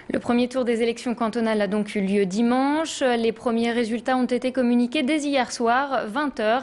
Le premier tour des élections cantonales a donc eu lieu dimanche. Les premiers résultats ont été communiqués dès hier soir, 20 h.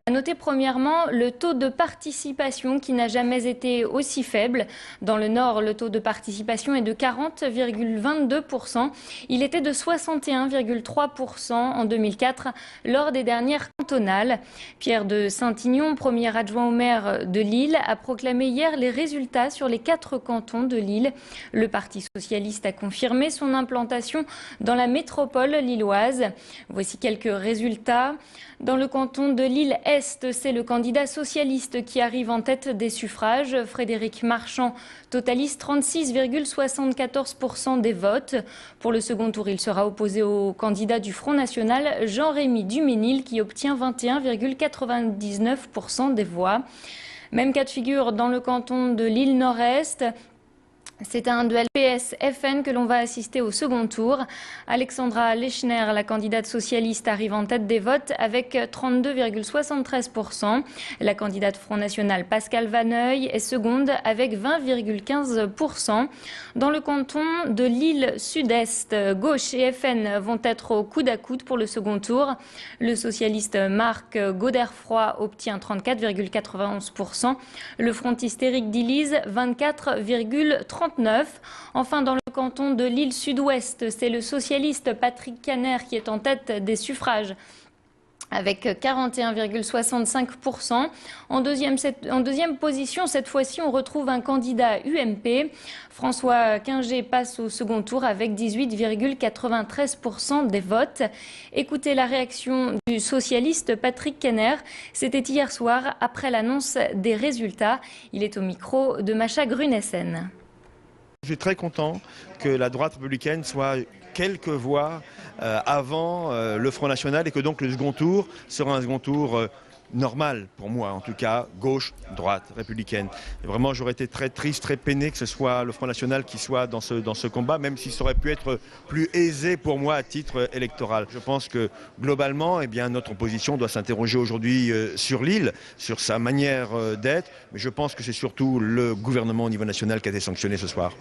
À noter premièrement le taux de participation qui n'a jamais été aussi faible. Dans le Nord, le taux de participation est de 40,22%. Il était de 61,3% en 2004 lors des dernières cantonales. Pierre de Saint-Ignon, premier adjoint au maire de Lille, a proclamé hier les résultats sur les 4 cantons de Lille. Le Parti socialiste a confirmé son implantation dans la métropole lilloise. Voici quelques résultats. Dans le canton de Lille-Est, c'est le candidat socialiste qui arrive en tête des suffrages. Frédéric Marchand totalise 36,74% des votes. Pour le second tour, il sera opposé au candidat du Front National, Jean-Rémy Duménil, qui obtient 21,99% des voix. Même cas de figure dans le canton de Lille-Nord-Est. C'est un duel PS-FN que l'on va assister au second tour. Alexandra Lechner, la candidate socialiste, arrive en tête des votes avec 32,73%. La candidate Front National Pascale Vanneuil est seconde avec 20,15%. Dans le canton de Lille Sud-Est, gauche et FN vont être au coude à coude pour le second tour. Le socialiste Marc Godefroy obtient 34,91%. Le frontiste Éric Dillise, 24,39%. Enfin, dans le canton de Lille Sud-Ouest, c'est le socialiste Patrick Caner qui est en tête des suffrages avec 41,65%. En deuxième position, cette fois-ci, on retrouve un candidat UMP. François Quinger passe au second tour avec 18,93% des votes. Écoutez la réaction du socialiste Patrick Caner. C'était hier soir après l'annonce des résultats. Il est au micro de Macha Grunessen. Je suis très content que la droite républicaine soit quelques voix avant le Front National et que donc le second tour sera un second tour normal pour moi, en tout cas gauche, droite, républicaine. Et vraiment, j'aurais été très triste, très peiné que ce soit le Front National qui soit dans ce combat, même si ça aurait pu être plus aisé pour moi à titre électoral. Je pense que globalement, eh bien, notre opposition doit s'interroger aujourd'hui sur l'île, sur sa manière d'être, mais je pense que c'est surtout le gouvernement au niveau national qui a été sanctionné ce soir.